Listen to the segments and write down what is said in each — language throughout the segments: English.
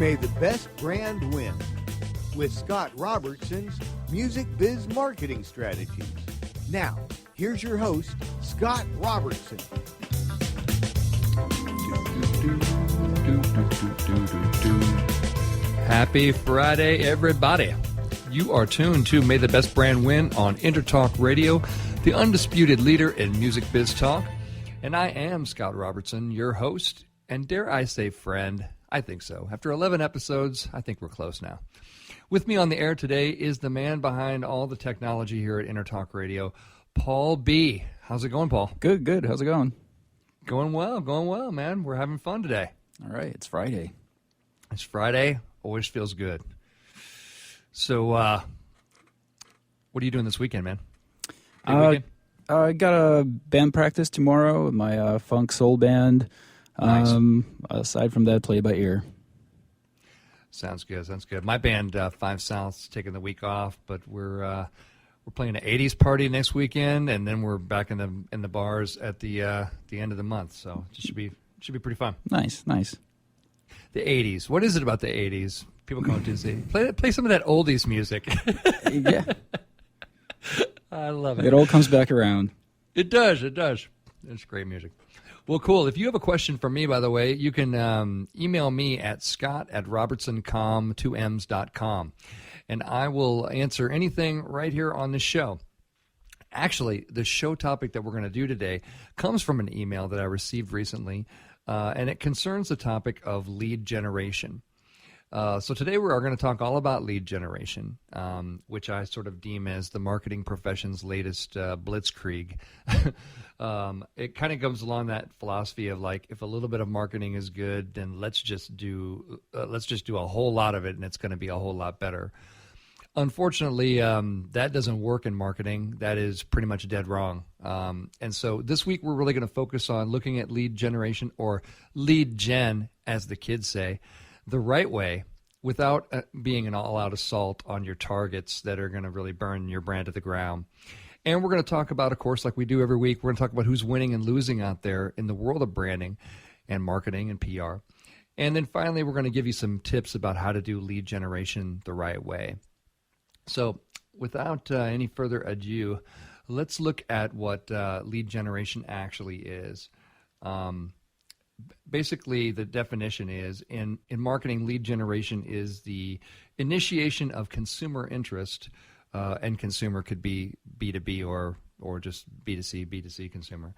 May the best brand win with Scott Robertson's Music Biz Marketing Strategies. Now, here's your host, Scott Robertson. Happy Friday, everybody. You are tuned to May the Best Brand Win on Intertalk Radio, the undisputed leader in music biz talk. And I am Scott Robertson, your host, and dare I say friend? I think so. After 11 episodes, I think we're close now. With me on the air today is the man behind all the technology here at Intertalk Radio, Paul B. How's it going, Paul? Good. How's it going? Going well, man. We're having fun today. All right, it's Friday. It's Friday. Always feels good. So, what are you doing this weekend, man? Weekend? I got a band practice tomorrow with my funk soul band. Nice. Aside from that, play by ear. Sounds good. My band, Five South's taking the week off, but we're playing an '80s party next weekend, and then we're back in the bars at the end of the month. So it should be pretty fun. Nice. The '80s. What is it about the '80s? People come to say, play some of that oldies music. Yeah, I love it. it all comes back around. It does. It's great music. Well, cool. If you have a question for me, by the way, you can email me at scott@robertsoncom2ms.com, and I will answer anything right here on the show. Actually, the show topic that we're going to do today comes from an email that I received recently, and it concerns the topic of lead generation. So today we are going to talk all about lead generation, which I sort of deem as the marketing profession's latest Blitzkrieg. It kind of comes along that philosophy of like, if a little bit of marketing is good, then let's just do a whole lot of it, and it's going to be a whole lot better. Unfortunately, that doesn't work in marketing. That is pretty much dead wrong. And so this week we're really going to focus on looking at lead generation, or lead gen, as the kids say, the right way, without being an all-out assault on your targets that are going to really burn your brand to the ground. And we're going to talk about, of course, like we do every week, we're going to talk about who's winning and losing out there in the world of branding and marketing and PR. And then finally, we're going to give you some tips about how to do lead generation the right way. So without any further ado, let's look at what lead generation actually is. Basically, the definition is, in marketing, lead generation is the initiation of consumer interest, and consumer could be B2B or just B2C consumer.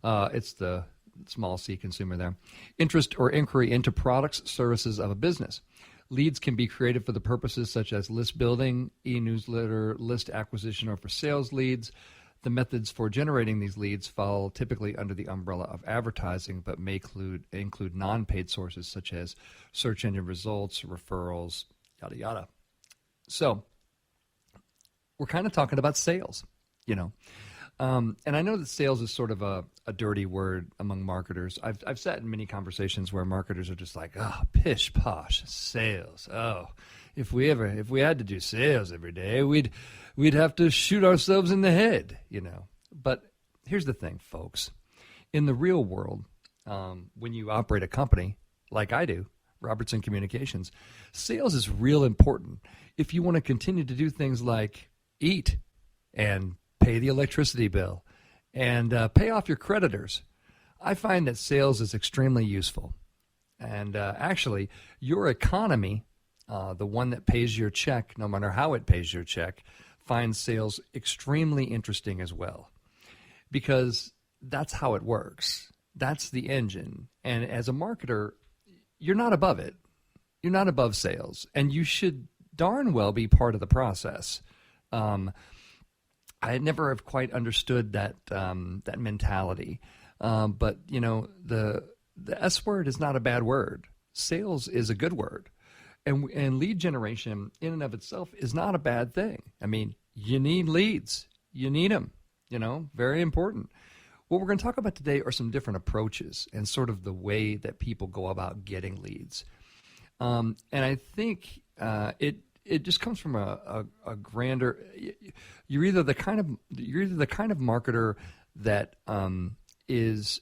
It's the small c consumer there. Interest or inquiry into products, services of a business. Leads can be created for the purposes such as list building, e-newsletter, list acquisition, or for sales leads. The methods for generating these leads fall typically under the umbrella of advertising, but may include non-paid sources such as search engine results, referrals, yada, yada. So we're kind of talking about sales, and I know that sales is sort of a dirty word among marketers. I've sat in many conversations where marketers are just like, oh, pish posh, sales. Oh, if we had to do sales every day, we'd have to shoot ourselves in the head, But here's the thing, folks. In the real world, when you operate a company like I do, Robertson Communications, sales is real important if you want to continue to do things like eat and pay the electricity bill and pay off your creditors. I find that sales is extremely useful. And actually, your economy, the one that pays your check, no matter how it pays your check, finds sales extremely interesting as well, because that's how it works. That's the engine. And as a marketer, you're not above it. You're not above sales, and you should darn well be part of the process. I had never have quite understood that mentality, but the S word is not a bad word. Sales is a good word. And lead generation in and of itself is not a bad thing. I mean, you need leads. You need them, very important. What we're going to talk about today are some different approaches and sort of the way that people go about getting leads. And I think it just comes from a grander. You're either the kind of marketer that is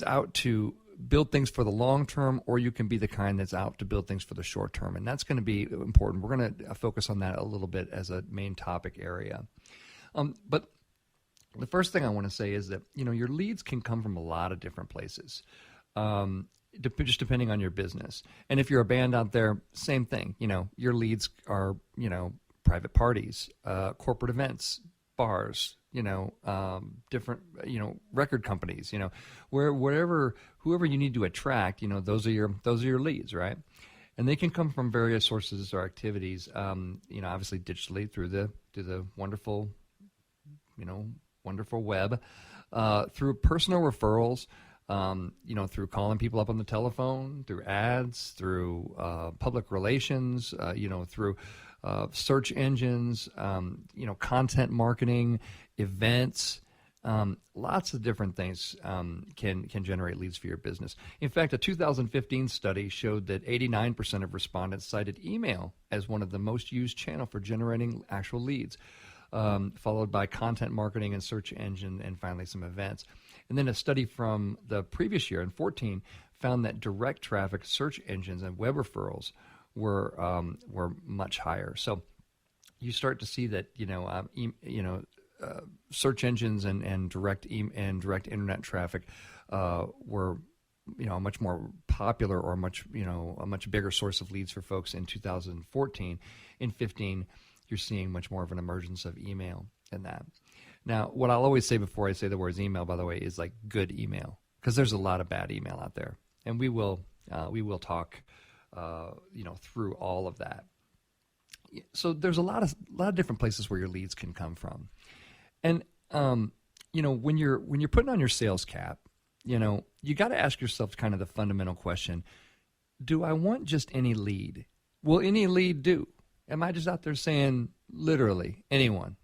out to build things for the long term, or you can be the kind that's out to build things for the short term. And that's going to be important. We're going to focus on that a little bit as a main topic area. But the first thing I want to say is that, your leads can come from a lot of different places, just depending on your business. And if you're a band out there, same thing. Your leads are, private parties, corporate events, bars, different, record companies, whoever you need to attract, those are your leads, right? And they can come from various sources or activities, obviously digitally through the wonderful, wonderful web, through personal referrals, through calling people up on the telephone, through ads, through public relations, through search engines, content marketing, events, lots of different things can generate leads for your business. In fact, a 2015 study showed that 89% of respondents cited email as one of the most used channel for generating actual leads, followed by content marketing and search engine, and finally some events. And then a study from the previous year in 2014 found that direct traffic, search engines, and web referrals were much higher. So you start to see that search engines and direct internet traffic were much more popular, or a much bigger source of leads for folks in 2014. In 2015, you're seeing much more of an emergence of email in that. Now, what I'll always say before I say the words email, by the way, is like good email, because there's a lot of bad email out there, and we will talk through all of that. So there's a lot of different places where your leads can come from, and when you're putting on your sales cap, you got to ask yourself kind of the fundamental question: do I want just any lead? Will any lead do? Am I just out there saying literally anyone?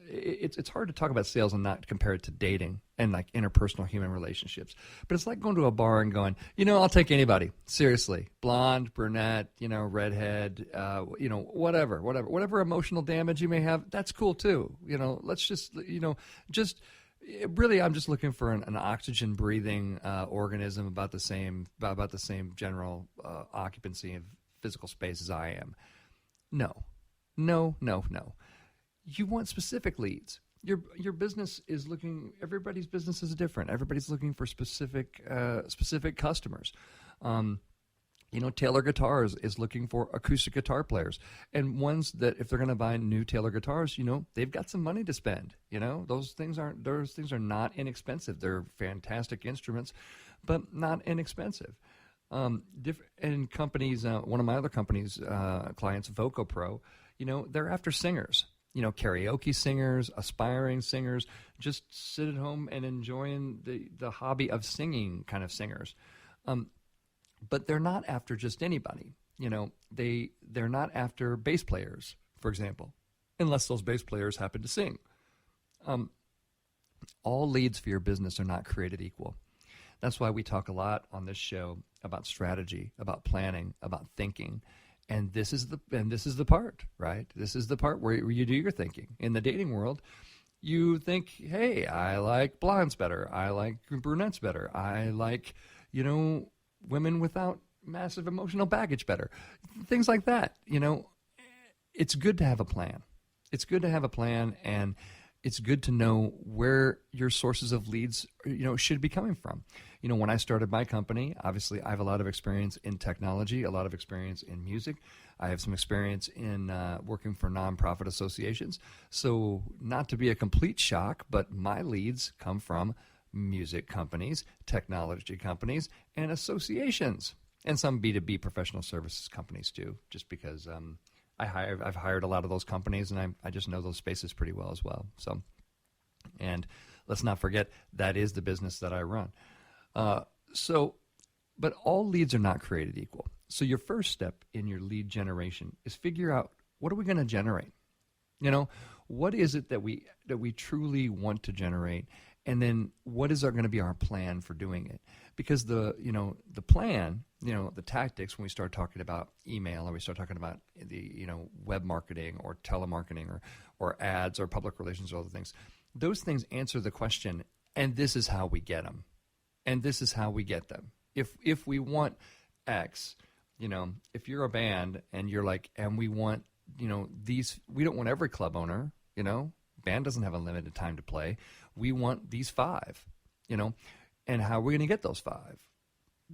It's hard to talk about sales and not compare it to dating and like interpersonal human relationships. But it's like going to a bar and going, I'll take anybody. Seriously, blonde, brunette, redhead, whatever emotional damage you may have, that's cool too. Let's just, really, I'm just looking for an oxygen breathing organism about the same general occupancy of physical space as I am. No. You want specific leads. Your business is looking. Everybody's business is different. Everybody's looking for specific customers. Taylor Guitars is looking for acoustic guitar players, and ones that if they're going to buy new Taylor guitars, they've got some money to spend. Those things are not inexpensive. They're fantastic instruments, but not inexpensive. And companies, one of my other companies' clients, VocoPro, they're after singers. Karaoke singers, aspiring singers, just sit at home and enjoying the hobby of singing kind of singers. But they're not after just anybody. They're not after bass players, for example, unless those bass players happen to sing. All leads for your business are not created equal. That's why we talk a lot on this show about strategy, about planning, about thinking. And this is the part, right? This is the part where you do your thinking. In the dating world, you think, hey, I like blondes better. I like brunettes better. I like, women without massive emotional baggage better. Things like that. It's good to have a plan. It's good to have a plan, and it's good to know where your sources of leads, should be coming from. When I started my company, obviously I have a lot of experience in technology, a lot of experience in music. I have some experience in working for nonprofit associations. So not to be a complete shock, but my leads come from music companies, technology companies, and associations, and some B2B professional services companies too, just because I've hired a lot of those companies, and I just know those spaces pretty well as well. So, and let's not forget, that is the business that I run. But all leads are not created equal. So your first step in your lead generation is figure out, what are we going to generate? What is it that we truly want to generate? And then what is going to be our plan for doing it? Because the plan, the tactics, when we start talking about email, or we start talking about the, web marketing or telemarketing or ads or public relations or other things, those things answer the question, and this is how we get them. and this is how we get them. If we want X, if you're a band and you're like, and we want, these, we don't want every club owner, band doesn't have a limited time to play. We want these 5, and how are we going to get those 5?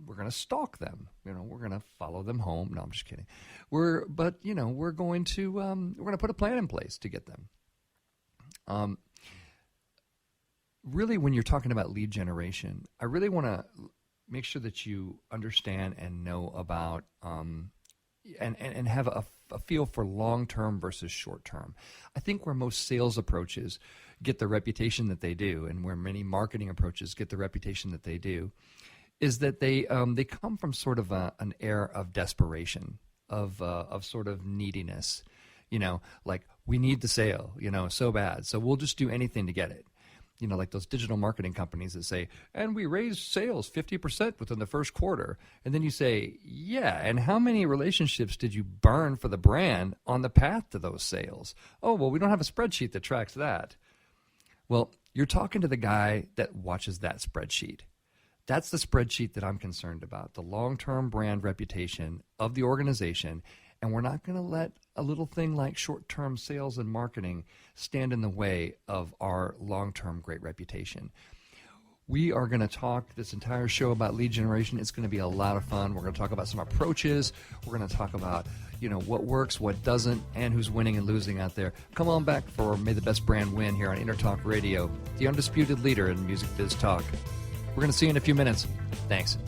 We're going to stalk them. We're going to follow them home. No, I'm just kidding. We're going to put a plan in place to get them. Really, when you're talking about lead generation, I really want to make sure that you understand and know about and have a feel for long-term versus short-term. I think where most sales approaches get the reputation that they do, and where many marketing approaches get the reputation that they do, is that they come from sort of an air of desperation, of sort of neediness, like we need the sale, so bad, so we'll just do anything to get it. Like those digital marketing companies that say, and we raised sales 50% within the first quarter. And then you say, yeah, and how many relationships did you burn for the brand on the path to those sales? Oh, well, we don't have a spreadsheet that tracks that. Well, you're talking to the guy that watches that spreadsheet. That's the spreadsheet that I'm concerned about, the long-term brand reputation of the organization. And we're not going to let a little thing like short-term sales and marketing stand in the way of our long-term great reputation. We are going to talk this entire show about lead generation. It's going to be a lot of fun. We're going to talk about some approaches. We're going to talk about, what works, what doesn't, and who's winning and losing out there. Come on back for May the Best Brand Win here on Intertalk Radio, the undisputed leader in music biz talk. We're going to see you in a few minutes. Thanks.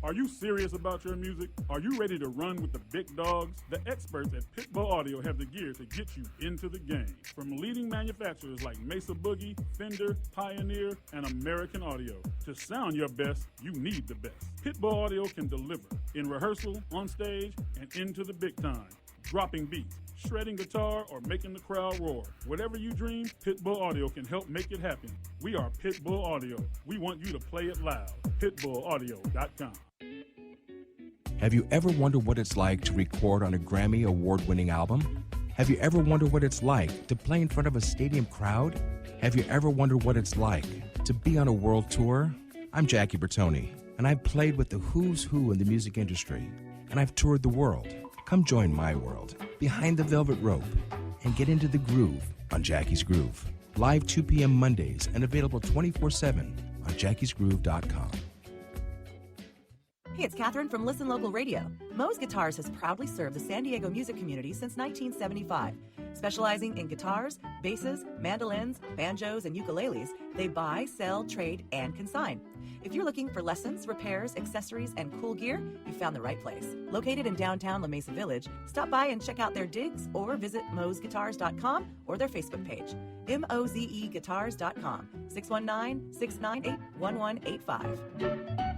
Are you serious about your music? Are you ready to run with the big dogs? The experts at Pitbull Audio have the gear to get you into the game. From leading manufacturers like Mesa Boogie, Fender, Pioneer, and American Audio. To sound your best, you need the best. Pitbull Audio can deliver in rehearsal, on stage, and into the big time. Dropping beats, shredding guitar, or making the crowd roar. Whatever you dream, Pitbull Audio can help make it happen. We are Pitbull Audio. We want you to play it loud. PitbullAudio.com. Have you ever wondered what it's like to record on a Grammy award-winning album? Have you ever wondered what it's like to play in front of a stadium crowd? Have you ever wondered what it's like to be on a world tour? I'm Jackie Bertoni, and I've played with the who's who in the music industry, and I've toured the world. Come join my world, behind the velvet rope, and get into the groove on Jackie's Groove. Live 2 p.m. Mondays and available 24/7 on jackiesgroove.com. Hey, it's Catherine from Listen Local Radio. Moe's Guitars has proudly served the San Diego music community since 1975. Specializing in guitars, basses, mandolins, banjos, and ukuleles, they buy, sell, trade, and consign. If you're looking for lessons, repairs, accessories, and cool gear, you found the right place. Located in downtown La Mesa Village, stop by and check out their digs or visit moesguitars.com or their Facebook page, mozeguitars.com, 619-698-1185.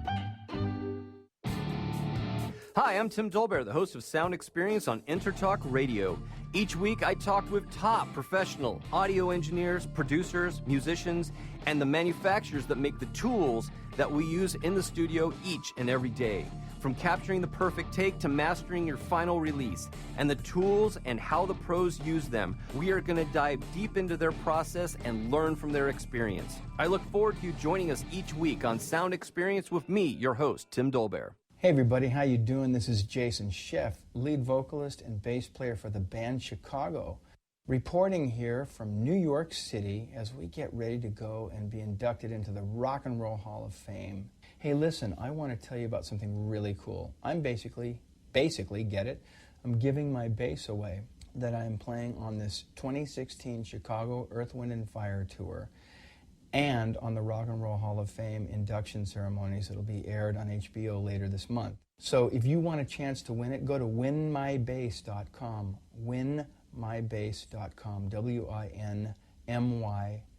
Hi, I'm Tim Dolbear, the host of Sound Experience on Intertalk Radio. Each week, I talk with top professional audio engineers, producers, musicians, and the manufacturers that make the tools that we use in the studio each and every day. From capturing the perfect take to mastering your final release, and the tools and how the pros use them, we are going to dive deep into their process and learn from their experience. I look forward to you joining us each week on Sound Experience with me, your host, Tim Dolbear. Hey everybody, how you doing? This is Jason Scheff, lead vocalist and bass player for the band Chicago, reporting here from New York City as we get ready to go and be inducted into the Rock and Roll Hall of Fame. Hey, listen, I want to tell you about something really cool. I'm basically, get it? I'm giving my bass away that I'm playing on this 2016 Chicago Earth, Wind and Fire tour, and on the Rock and Roll Hall of Fame induction ceremonies that'll be aired on HBO later this month. So if you want a chance to win it, go to winmybass.com, winmybass.com,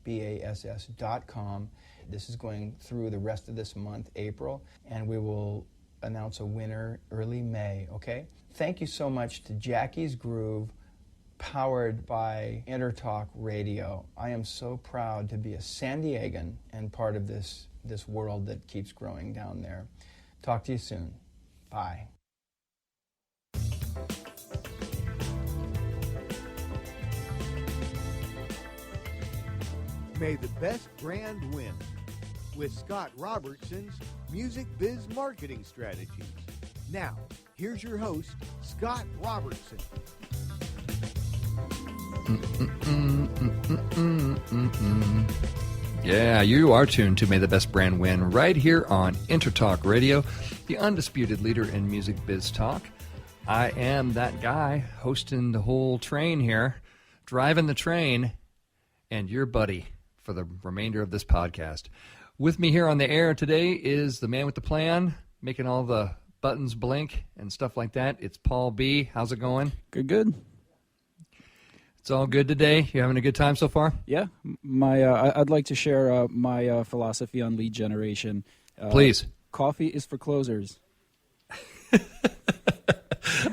winmybass.com. This is going through the rest of this month, April, and we will announce a winner early May, okay? Thank you so much to Jackie's Groove, powered by Intertalk Radio. I am so proud to be a San Diegan and part of this world that keeps growing down there. Talk to you soon. Bye. May the best brand win with Scott Robertson's Music Biz Marketing Strategies. Now, here's your host, Scott Robertson. Yeah, you are tuned to May the Best Brand Win right here on Intertalk Radio, the undisputed leader in music biz talk. I am that guy hosting the whole train here, driving the train, and your buddy for the remainder of this podcast. With me here on the air today is the man with the plan, making all the buttons blink and stuff like that. It's Paul B. How's it going? Good. It's all good today. You having a good time so far? Yeah. I'd like to share my philosophy on lead generation. Please. Coffee is for closers.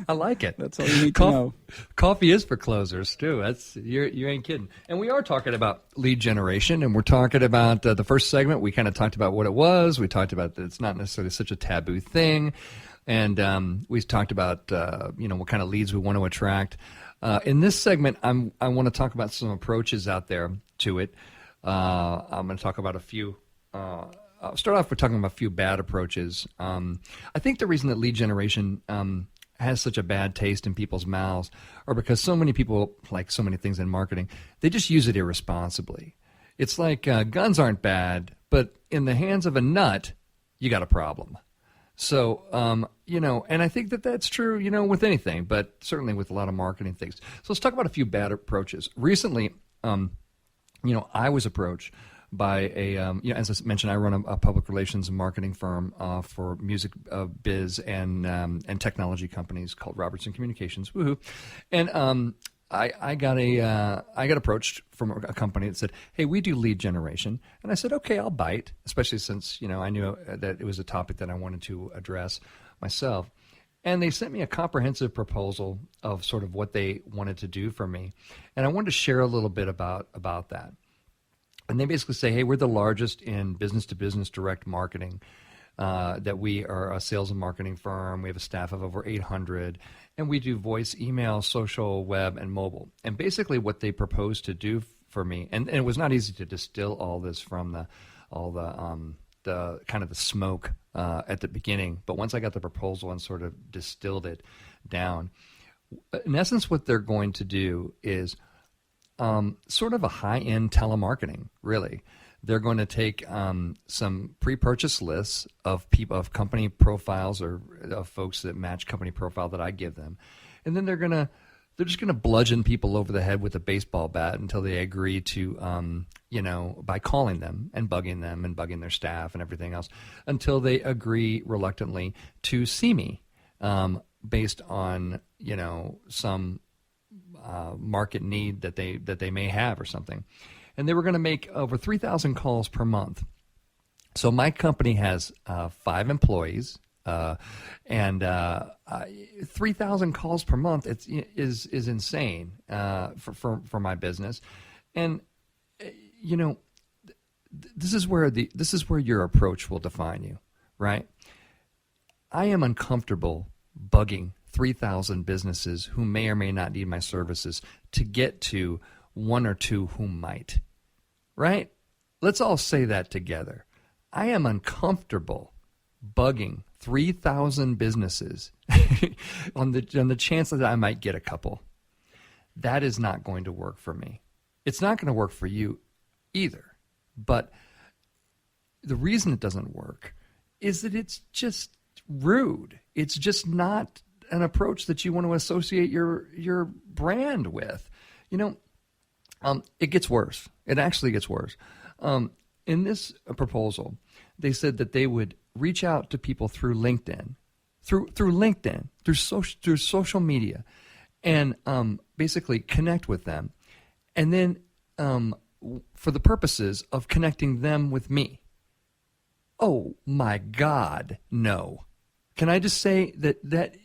I like it. That's all you need to know. Coffee is for closers too. You ain't kidding. And we are talking about lead generation, and we're talking about the first segment. We kind of talked about what it was. We talked about that it's not necessarily such a taboo thing, and we talked about what kind of leads we want to attract. In this segment, I want to talk about some approaches out there to it. I'm going to talk about a few. I'll start off with talking about a few bad approaches. I think the reason that lead generation has such a bad taste in people's mouths are because so many people, like so many things in marketing, they just use it irresponsibly. It's like guns aren't bad, but in the hands of a nut, you got a problem. So, and I think that that's true, with anything, but certainly with a lot of marketing things. So let's talk about a few bad approaches. Recently, I was approached by as I mentioned, I run a public relations and marketing firm for music biz and technology companies called Robertson Communications. Woohoo! And I got approached from a company that said, "Hey, we do lead generation," and I said, "Okay, I'll bite," especially since I knew that it was a topic that I wanted to address myself. And they sent me a comprehensive proposal of sort of what they wanted to do for me, and I wanted to share a little bit about that. And they basically say, hey, we're the largest in business-to-business direct marketing, that we are a sales and marketing firm. We have a staff of over 800, and we do voice, email, social, web, and mobile. And basically what they proposed to do for me, and it was not easy to distill all this from the kind of the smoke at the beginning, but once I got the proposal and sort of distilled it down, in essence what they're going to do is sort of a high-end telemarketing, really. They're going to take some pre-purchase lists of company profiles or of folks that match company profile that I give them, and then they're just going to bludgeon people over the head with a baseball bat until they agree to, by calling them and bugging their staff and everything else, until they agree reluctantly to see me based on some market need that they may have or something. And they were going to make over 3,000 calls per month. So my company has 5 employees, and 3,000 calls per month is insane for my business. And this is where your approach will define you, right? I am uncomfortable bugging 3,000 businesses who may or may not need my services to get to 1 or 2 who might, right? Let's all say that together. I am uncomfortable bugging 3,000 businesses on the chance that I might get a couple. That is not going to work for me. It's not going to work for you either. But the reason it doesn't work is that it's just rude. It's just not an approach that you want to associate your brand with. It gets worse. It actually gets worse. In this proposal, they said that they would reach out to people through LinkedIn, through social media, and basically connect with them, and then for the purposes of connecting them with me. Oh my God, no. Can I just say that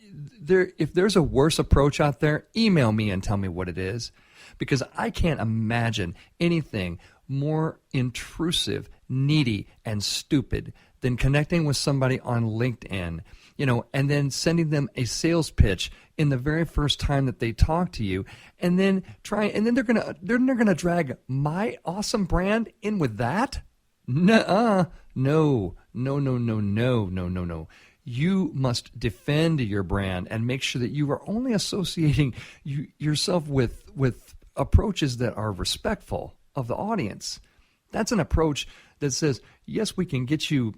if there's a worse approach out there, email me and tell me what it is, because I can't imagine anything more intrusive, needy, and stupid than connecting with somebody on LinkedIn, and then sending them a sales pitch in the very first time that they talk to you, and then they're gonna drag my awesome brand in with that? No. You must defend your brand and make sure that you are only associating yourself with approaches that are respectful of the audience. That's an approach that says, yes, we can get you,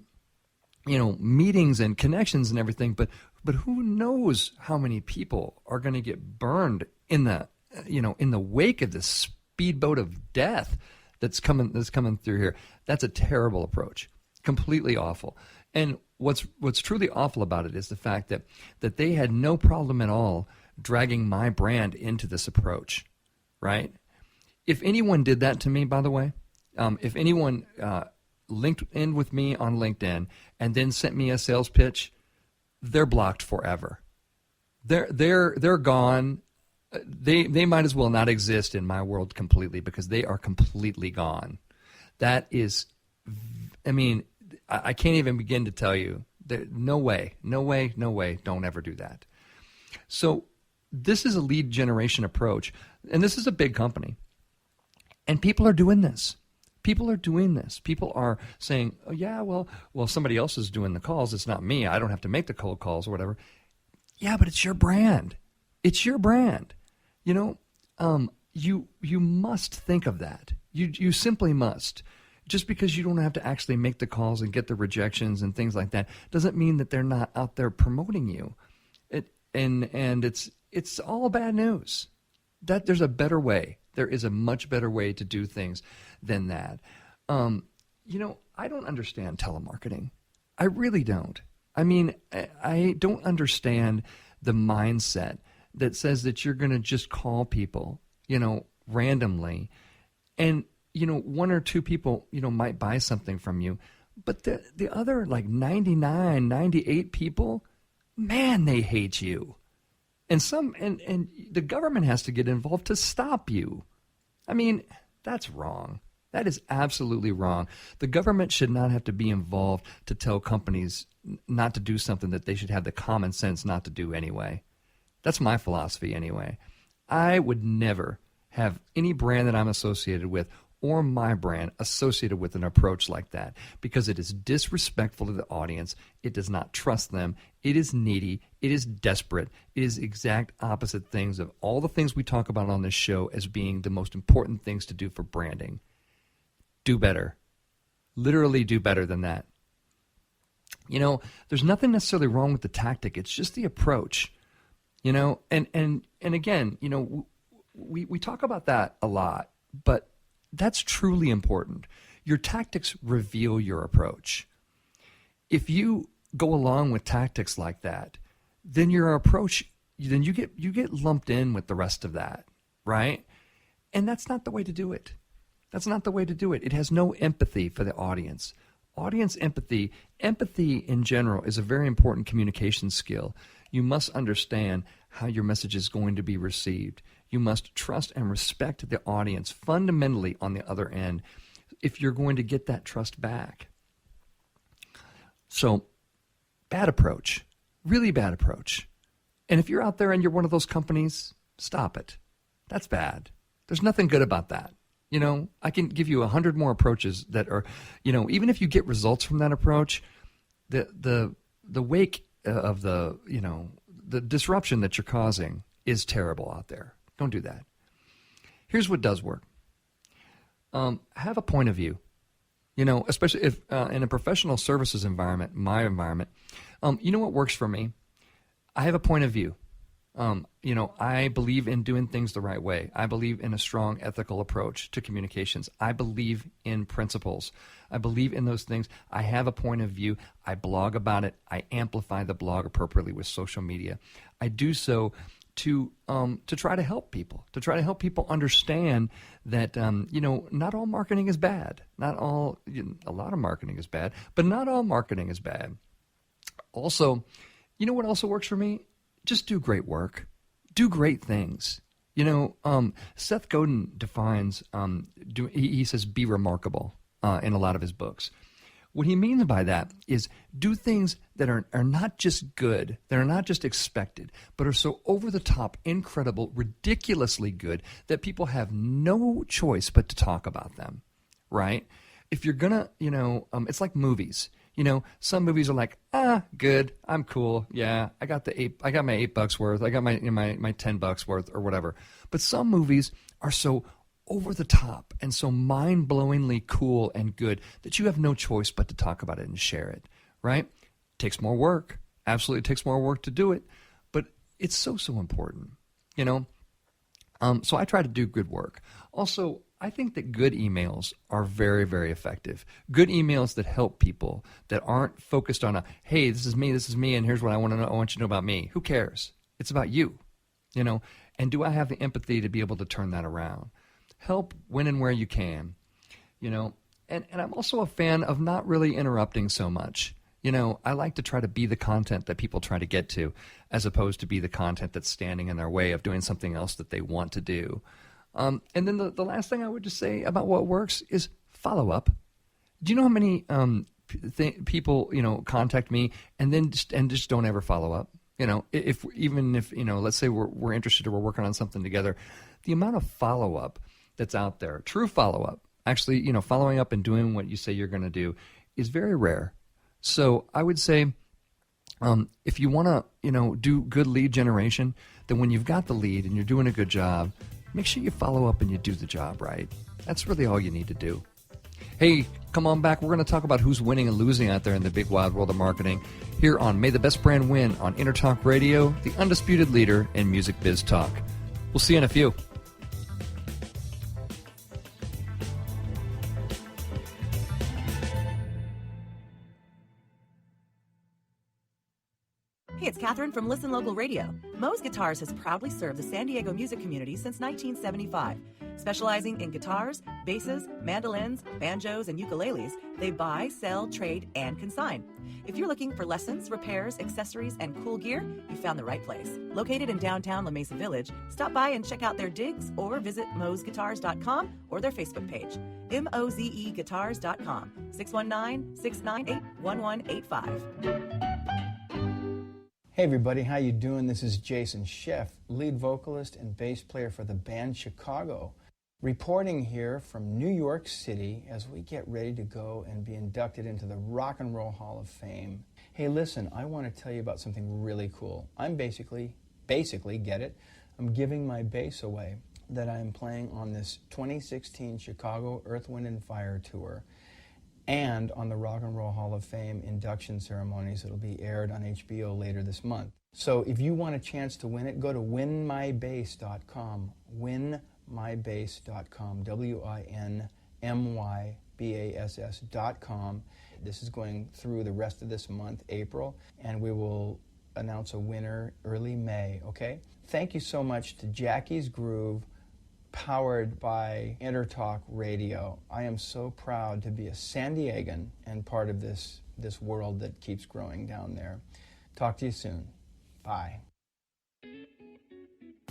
meetings and connections and everything, but who knows how many people are going to get burned in the wake of this speedboat of death that's coming through here. That's a terrible approach, completely awful. And what's truly awful about it is the fact that they had no problem at all dragging my brand into this approach, right? If anyone did that to me, by the way, if anyone linked in with me on LinkedIn and then sent me a sales pitch, they're blocked forever. They're gone. They might as well not exist in my world completely, because they are completely gone. That is, I can't even begin to tell you. No way. Don't ever do that. So this is a lead generation approach, and this is a big company. And people are doing this. People are saying, oh, yeah, well, somebody else is doing the calls. It's not me. I don't have to make the cold calls or whatever. Yeah, but it's your brand. It's your brand. You must think of that. You simply must. Just because you don't have to actually make the calls and get the rejections and things like that doesn't mean that they're not out there promoting you. And it's all bad news. That there's a better way. There is a much better way to do things than that. I don't understand telemarketing. I really don't. I don't understand the mindset that says that you're going to just call people, randomly, and one or two people, might buy something from you, but the other 99, 98 people, man, they hate you. And the government has to get involved to stop you. That's wrong. That is absolutely wrong. The government should not have to be involved to tell companies not to do something that they should have the common sense not to do anyway. That's my philosophy anyway. I would never have any brand that I'm associated with or my brand associated with an approach like that, because it is disrespectful to the audience. It does not trust them. It is needy. It is desperate. It is exact opposite things of all the things we talk about on this show as being the most important things to do for branding. Do better. Literally do better than that. There's nothing necessarily wrong with the tactic. It's just the approach. And again, we talk about that a lot, but that's truly important. Your tactics reveal your approach. If you go along with tactics like that, then your approach, then you get lumped in with the rest of that, right? And that's not the way to do it. That's not the way to do it. It has no empathy for the audience. Audience empathy in general is a very important communication skill. You must understand how your message is going to be received. You must trust and respect the audience fundamentally on the other end if you're going to get that trust back. So, bad approach. Really bad approach. And if you're out there and you're one of those companies, stop it. That's bad. There's nothing good about that. I can give you 100 more approaches that are, even if you get results from that approach, the wake of the disruption that you're causing is terrible out there. Don't do that. Here's what does work. Have a point of view. Especially if in a professional services environment, my environment, what works for me? I have a point of view. I believe in doing things the right way. I believe in a strong ethical approach to communications. I believe in principles. I believe in those things. I have a point of view. I blog about it. I amplify the blog appropriately with social media. I do so to try to help people, understand that, not all marketing is bad. A lot of marketing is bad, but not all marketing is bad. Also, what also works for me? Just do great work. Do great things. Seth Godin defines, he says, be remarkable in a lot of his books. What he means by that is do things that are not just good, that are not just expected, but are so over the top, incredible, ridiculously good that people have no choice but to talk about them, right? If you're gonna, it's like movies. Some movies are like, good, I'm cool, yeah, I got my $8 worth, I got my $10 worth or whatever. But some movies are so over the top and so mind-blowingly cool and good that you have no choice but to talk about it and share it, right? It takes more work. Absolutely takes more work to do it, but it's so important, So I try to do good work. Also, I think that good emails are very, very effective. Good emails that help people, that aren't focused on hey, this is me, and here's what I want you to know about me. Who cares? It's about you, And do I have the empathy to be able to turn that around? Help when and where you can, And I'm also a fan of not really interrupting so much. I like to try to be the content that people try to get to, as opposed to be the content that's standing in their way of doing something else that they want to do. And then the last thing I would just say about what works is follow up. Do you know how many people contact me and then just don't ever follow up? If let's say we're interested or we're working on something together, the amount of follow up that's out there, true follow up, actually following up and doing what you say you're going to do, is very rare. So I would say, if you want to do good lead generation, then when you've got the lead and you're doing a good job, make sure you follow up and you do the job right. That's really all you need to do. Hey, come on back. We're going to talk about who's winning and losing out there in the big wild world of marketing here on May the Best Brand Win on Intertalk Radio, the undisputed leader in music biz talk. We'll see you in a few. Hey, it's Catherine from Listen Local Radio. Moe's Guitars has proudly served the San Diego music community since 1975. Specializing in guitars, basses, mandolins, banjos, and ukuleles, they buy, sell, trade, and consign. If you're looking for lessons, repairs, accessories, and cool gear, you found the right place. Located in downtown La Mesa Village, stop by and check out their digs or visit moesguitars.com or their Facebook page. mozeguitars.com, 619-698-1185. Hey everybody, how you doing? This is Jason Schiff, lead vocalist and bass player for the band Chicago, reporting here from New York City as we get ready to go and be inducted into the Rock and Roll Hall of Fame. Hey, listen, I want to tell you about something really cool. I'm basically, get it, I'm giving my bass away that I'm playing on this 2016 Chicago Earth, Wind, and Fire tour, and on the Rock and Roll Hall of Fame induction ceremonies that'll be aired on HBO later this month. So if you want a chance to win it, go to winmybass.com, winmybass.com, winmybass.com. This is going through the rest of this month, April, and we will announce a winner early May, okay? Thank you so much to Jackie's Groove, powered by Intertalk Radio. I am so proud to be a San Diegan and part of this world that keeps growing down there. Talk to you soon. Bye.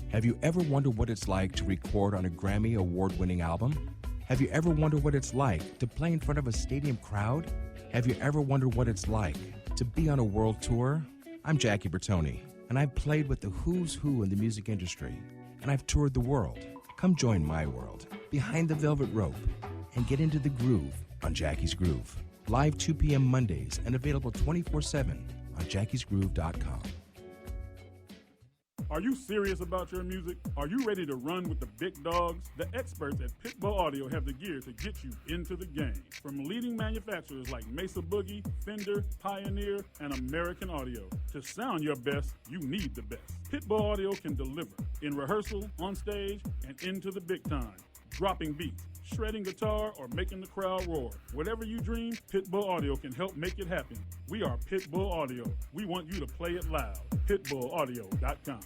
Have you ever wondered what it's like to record on a Grammy award-winning album? Have you ever wondered what it's like to play in front of a stadium crowd? Have you ever wondered what it's like to be on a world tour? I'm Jackie Bertoni, and I've played with the who's who in the music industry, and I've toured the world. Come join my world, Behind the Velvet Rope, and get into the groove on Jackie's Groove. Live 2 p.m. Mondays and available 24/7 on jackiesgroove.com. Are you serious about your music? Are you ready to run with the big dogs? The experts at Pitbull Audio have the gear to get you into the game. From leading manufacturers like Mesa Boogie, Fender, Pioneer, and American Audio. To sound your best, you need the best. Pitbull Audio can deliver in rehearsal, on stage, and into the big time. Dropping beats, shredding guitar, or making the crowd roar. Whatever you dream, Pitbull Audio can help make it happen. We are Pitbull Audio. We want you to play it loud. PitbullAudio.com.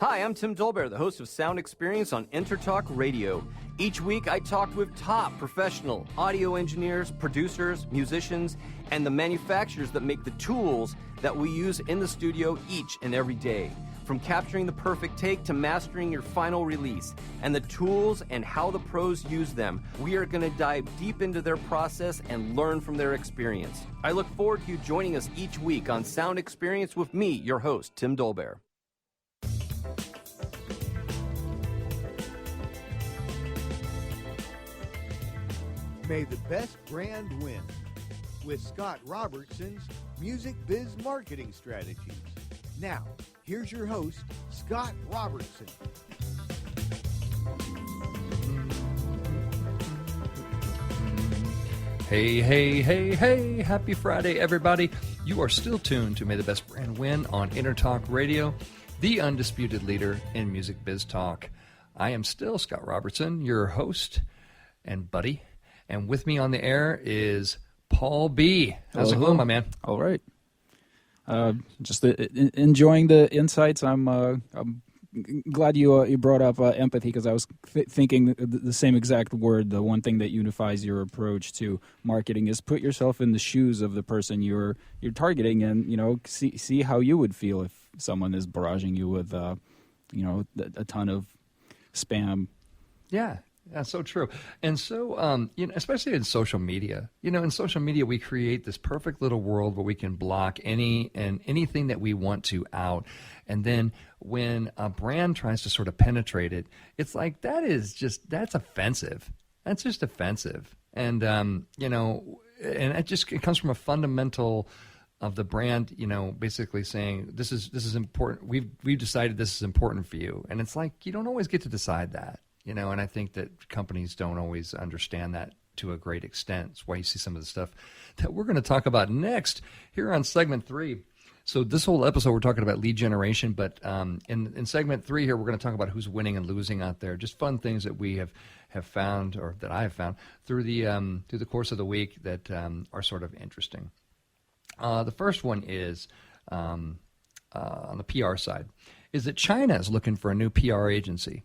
Hi, I'm Tim Dolbear, the host of Sound Experience on Intertalk Radio. Each week, I talk with top professional audio engineers, producers, musicians, and the manufacturers that make the tools that we use in the studio each and every day. from capturing the perfect take to mastering your final release, and the tools and how the pros use them. We are going to dive deep into their process and learn from their experience. I look forward to you joining us each week on Sound Experience with me, your host, Tim Dolbear. May the best brand win with Scott Robertson's Music Biz Marketing Strategies. Now, here's your host, Scott Robertson. Hey, hey, hey, hey. Happy Friday, everybody. You are still tuned to May the Best Brand Win on Intertalk Radio, the undisputed leader in music biz talk. I am still Scott Robertson, your host and buddy. And with me on the air is Paul B. How's it going, my man? All right. Just enjoying the insights. I'm glad you brought up empathy, because I was thinking the same exact word. The one thing that unifies your approach to marketing is put yourself in the shoes of the person you're targeting, and see how you would feel if someone is barraging you with a ton of spam. Yeah. That's so true. And so, especially in social media, in social media, we create this perfect little world where we can block anything that we want to out. And then when a brand tries to sort of penetrate it, it's like, that's offensive. That's just offensive. And, and it comes from a fundamental of the brand, basically saying, this is important. We've decided this is important for you. And it's like, you don't always get to decide that. And I think that companies don't always understand that to a great extent. That's why you see some of the stuff that we're going to talk about next here on segment 3. So this whole episode, we're talking about lead generation, but in segment 3 here, we're going to talk about who's winning and losing out there. Just fun things that we have found, or that I have found through the course of the week that are sort of interesting. The first one is on the PR side, is that China is looking for a new PR agency.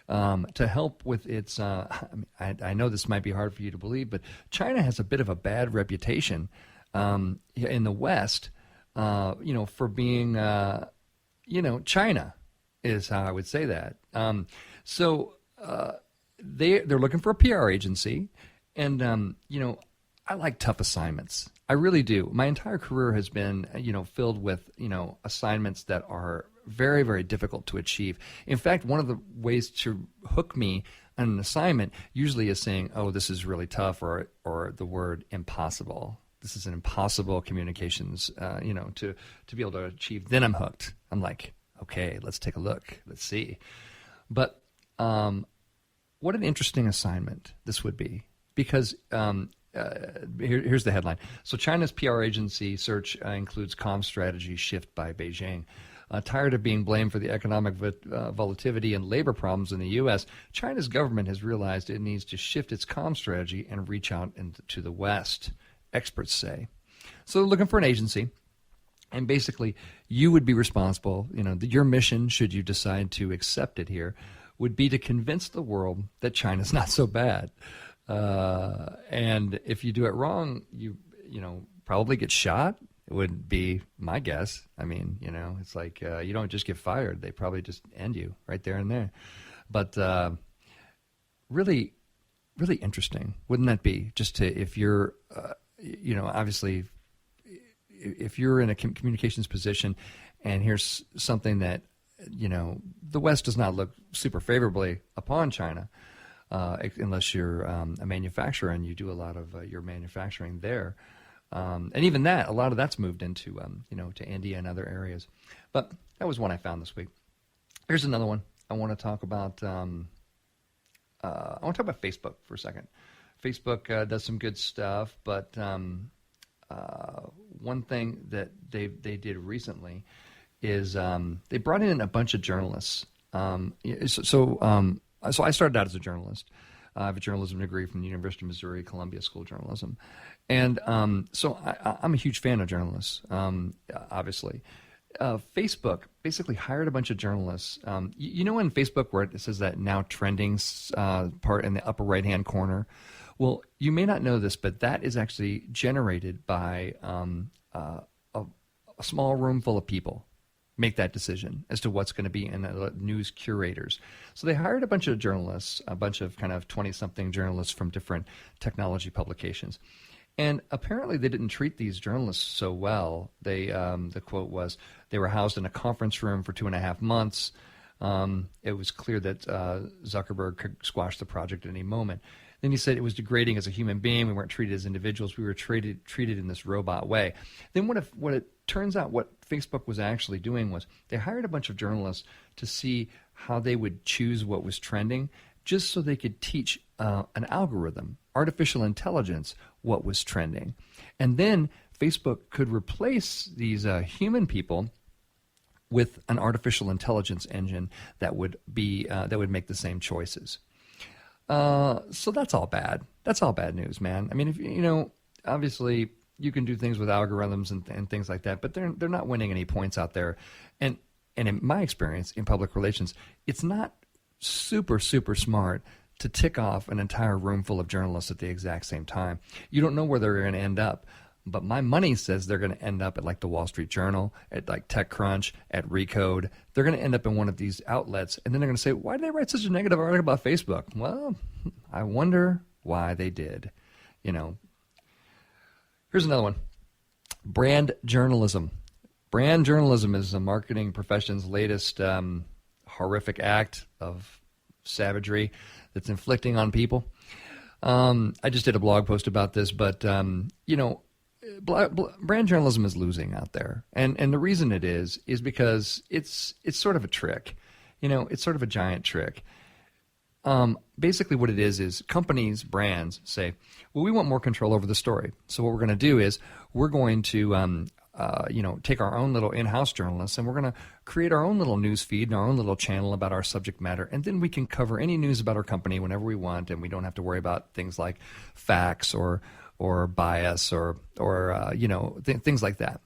To help with its, I know this might be hard for you to believe, but China has a bit of a bad reputation in the West, for being, China is how I would say that. So they're looking for a PR agency, and I like tough assignments. I really do. My entire career has been, filled with, assignments that are very, very difficult to achieve. In fact, one of the ways to hook me on an assignment usually is saying, oh, this is really tough, or the word impossible. This is an impossible communications, to be able to achieve. Then I'm hooked. I'm like, okay, let's take a look. Let's see. But what an interesting assignment this would be, because here's the headline. So China's PR agency search includes comm strategy shift by Beijing. Tired of being blamed for the economic volatility and labor problems in the U.S., China's government has realized it needs to shift its comm strategy and reach out to the West, experts say. So they're looking for an agency, and basically you would be responsible, your mission, should you decide to accept it here, would be to convince the world that China's not so bad. And if you do it wrong, you probably get shot. It would be my guess. I mean, it's like you don't just get fired. They probably just end you right there and there. But really, really interesting, wouldn't that be? Just to, if you're, obviously, if you're in a communications position and here's something that, the West does not look super favorably upon China, unless you're a manufacturer and you do a lot of your manufacturing there. And even that, a lot of that's moved into, to India and other areas. But that was one I found this week. Here's another one. I want to talk about. Facebook for a second. Facebook does some good stuff, but one thing that they did recently is they brought in a bunch of journalists. So I started out as a journalist. I have a journalism degree from the University of Missouri, Columbia School of Journalism. And so I'm a huge fan of journalists, obviously. Facebook basically hired a bunch of journalists. You know in Facebook where it says that now trending part in the upper right-hand corner? Well, you may not know this, but that is actually generated by a small room full of people. make that decision as to what's going to be in the news curators. So they hired a bunch of journalists, a bunch of kind of 20-something journalists from different technology publications. And apparently they didn't treat these journalists so well. They, the quote was, they were housed in a conference room for 2.5 months. It was clear that Zuckerberg could squash the project at any moment. Then he said it was degrading as a human being. We weren't treated as individuals. We were treated in this robot way. Then what it turns out what Facebook was actually doing was they hired a bunch of journalists to see how they would choose what was trending, just so they could teach an algorithm, artificial intelligence, what was trending. And then Facebook could replace these human people with an artificial intelligence engine that would make the same choices. So that's all bad. That's all bad news, man. I mean, if obviously you can do things with algorithms and things like that, but they're not winning any points out there. And in my experience in public relations, it's not super smart to tick off an entire room full of journalists at the exact same time. You don't know where they're going to end up. But my money says they're going to end up at like the Wall Street Journal, at like TechCrunch, at Recode. They're going to end up in one of these outlets, and then they're going to say, why did they write such a negative article about Facebook? Well, I wonder why they did. Here's another one. Brand journalism. Brand journalism is a marketing profession's latest horrific act of savagery that's inflicting on people. I just did a blog post about this, but, brand journalism is losing out there, and the reason it is because it's sort of a trick. It's sort of a giant trick. Basically what it is companies, brands say, well, we want more control over the story. So what we're going to do is we're going to take our own little in-house journalists, and we're going to create our own little news feed and our own little channel about our subject matter, and then we can cover any news about our company whenever we want, and we don't have to worry about things like facts or bias or things like that.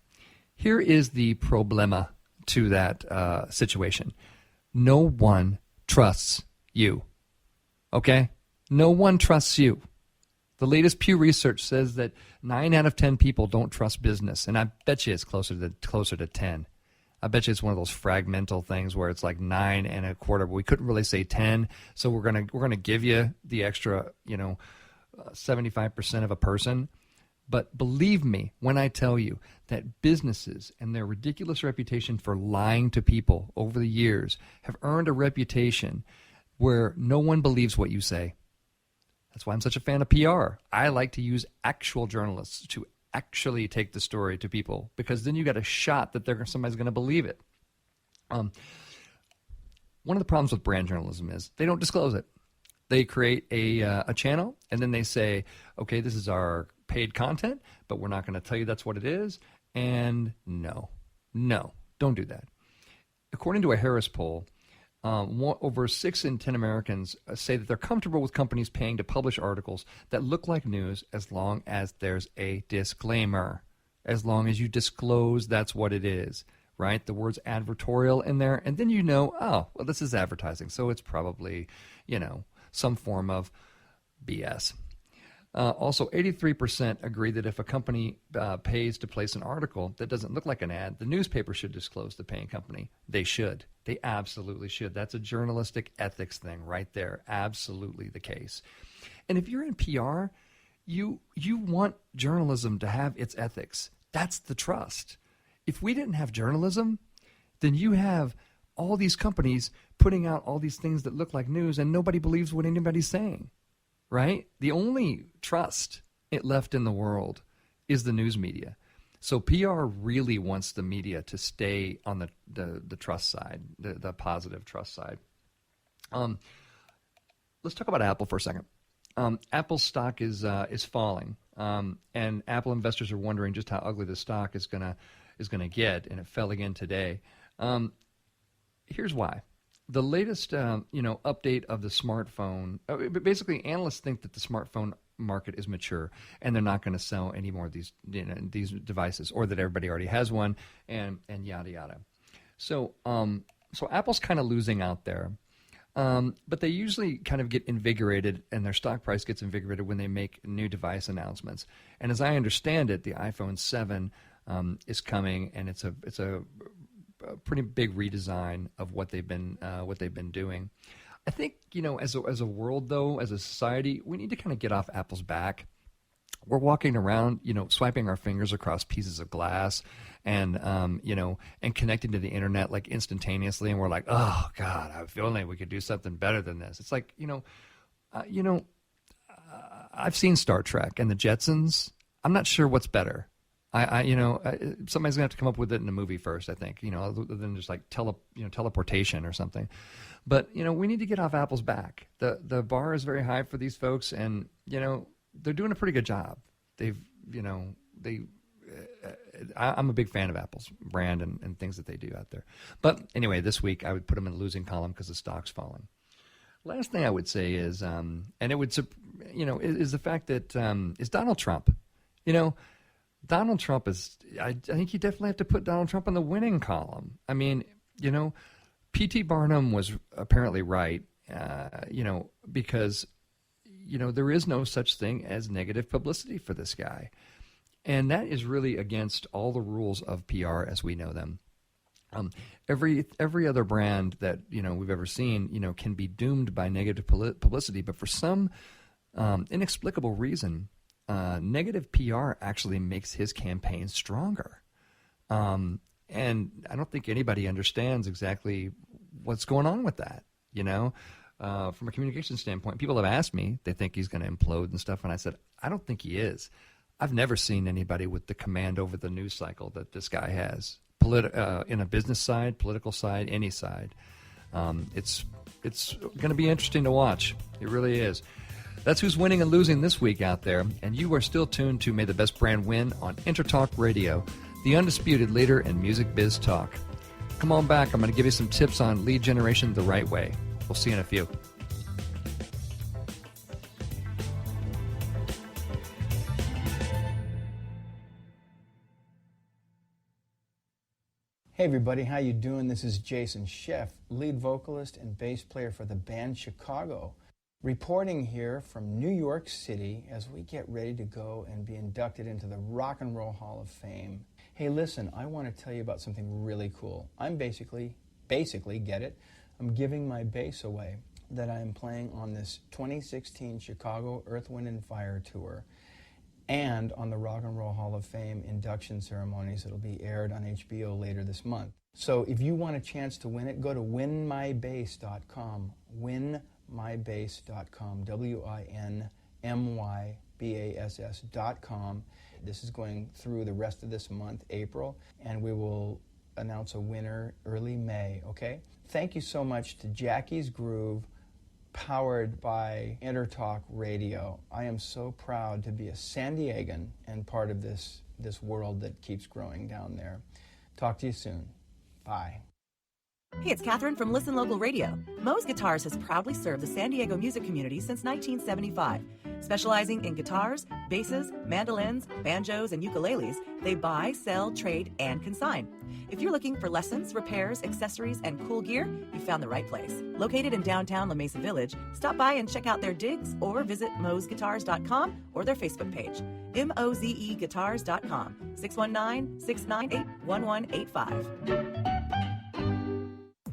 Here is the problema to that situation. No one trusts you. Okay? No one trusts you. The latest Pew Research says that 9 out of 10 people don't trust business, and I bet you it's closer to 10. I bet you it's one of those fragmental things where it's like 9 and a quarter, but we couldn't really say 10, so we're gonna give you the extra 75% of a person. But believe me when I tell you that businesses and their ridiculous reputation for lying to people over the years have earned a reputation where no one believes what you say. That's why I'm such a fan of PR. I like to use actual journalists to actually take the story to people, because then you got a shot that somebody's going to believe it. One of the problems with brand journalism is they don't disclose it. They create a channel, and then they say, okay, this is our paid content, but we're not going to tell you that's what it is. And no, don't do that. According to a Harris poll, over 6 in 10 Americans say that they're comfortable with companies paying to publish articles that look like news as long as there's a disclaimer, as long as you disclose that's what it is, right? The word's advertorial in there, and then oh, well, this is advertising, so it's probably, some form of BS. Also, 83% agree that if a company pays to place an article that doesn't look like an ad, the newspaper should disclose the paying company. They should. They absolutely should. That's a journalistic ethics thing right there. Absolutely the case. And if you're in PR, you want journalism to have its ethics. That's the trust. If we didn't have journalism, then you have all these companies putting out all these things that look like news, and nobody believes what anybody's saying. Right? The only trust it left in the world is the news media. So PR really wants the media to stay on the trust side, the positive trust side. Let's talk about Apple for a second. Apple's stock is falling, and Apple investors are wondering just how ugly the stock is gonna get, and it fell again today. Here's why. The latest, update of the smartphone. Basically, analysts think that the smartphone market is mature, and they're not going to sell any more of these devices, or that everybody already has one, and yada yada. So Apple's kind of losing out there, but they usually kind of get invigorated, and their stock price gets invigorated when they make new device announcements. And as I understand it, the iPhone 7 is coming, and it's a a pretty big redesign of what they've been doing. I think, as a world, though, as a society, we need to kind of get off Apple's back. We're walking around, swiping our fingers across pieces of glass and, and connecting to the internet like instantaneously. And we're like, oh, God, if only we could do something better than this. It's like, I've seen Star Trek and the Jetsons. I'm not sure what's better. Somebody's going to have to come up with it in a movie first, I think, other than just like teleportation or something. But, we need to get off Apple's back. The bar is very high for these folks, and, they're doing a pretty good job. I'm a big fan of Apple's brand and things that they do out there. But anyway, this week I would put them in the losing column because the stock's falling. Last thing I would say is, and it would, is the fact that is Donald Trump. Donald Trump is. I think you definitely have to put Donald Trump in the winning column. I mean, P.T. Barnum was apparently right. Because there is no such thing as negative publicity for this guy, and that is really against all the rules of PR as we know them. Every other brand that we've ever seen can be doomed by negative publicity, but for some inexplicable reason, negative PR actually makes his campaign stronger. And I don't think anybody understands exactly what's going on with that. From a communication standpoint, people have asked me, they think he's going to implode and stuff, and I said, I don't think he is. I've never seen anybody with the command over the news cycle that this guy has. In a business side, political side, any side. It's going to be interesting to watch. It really is. That's who's winning and losing this week out there, and you are still tuned to May the Best Brand Win on Intertalk Radio, the undisputed leader in music biz talk. Come on back. I'm going to give you some tips on lead generation the right way. We'll see you in a few. Hey everybody, how you doing? This is Jason Sheff, lead vocalist and bass player for the band Chicago, reporting here from New York City as we get ready to go and be inducted into the Rock and Roll Hall of Fame. Hey, listen, I want to tell you about something really cool. I'm basically, get it? I'm giving my bass away that I am playing on this 2016 Chicago Earth, Wind & Fire tour and on the Rock and Roll Hall of Fame induction ceremonies that'll be aired on HBO later this month. So if you want a chance to win it, go to winmybass.com, winmybass.com, WINMYBASS.com. This is going through the rest of this month, April, and we will announce a winner early May, okay? Thank you so much to Jackie's Groove, powered by Intertalk Radio. I am so proud to be a San Diegan and part of this world that keeps growing down there. Talk to you soon. Bye. Hey, it's Catherine from Listen Local Radio. Moe's Guitars has proudly served the San Diego music community since 1975. Specializing in guitars, basses, mandolins, banjos, and ukuleles, they buy, sell, trade, and consign. If you're looking for lessons, repairs, accessories, and cool gear, you found the right place. Located in downtown La Mesa Village, stop by and check out their digs or visit moesguitars.com or their Facebook page, mozeguitars.com, 619-698-1185.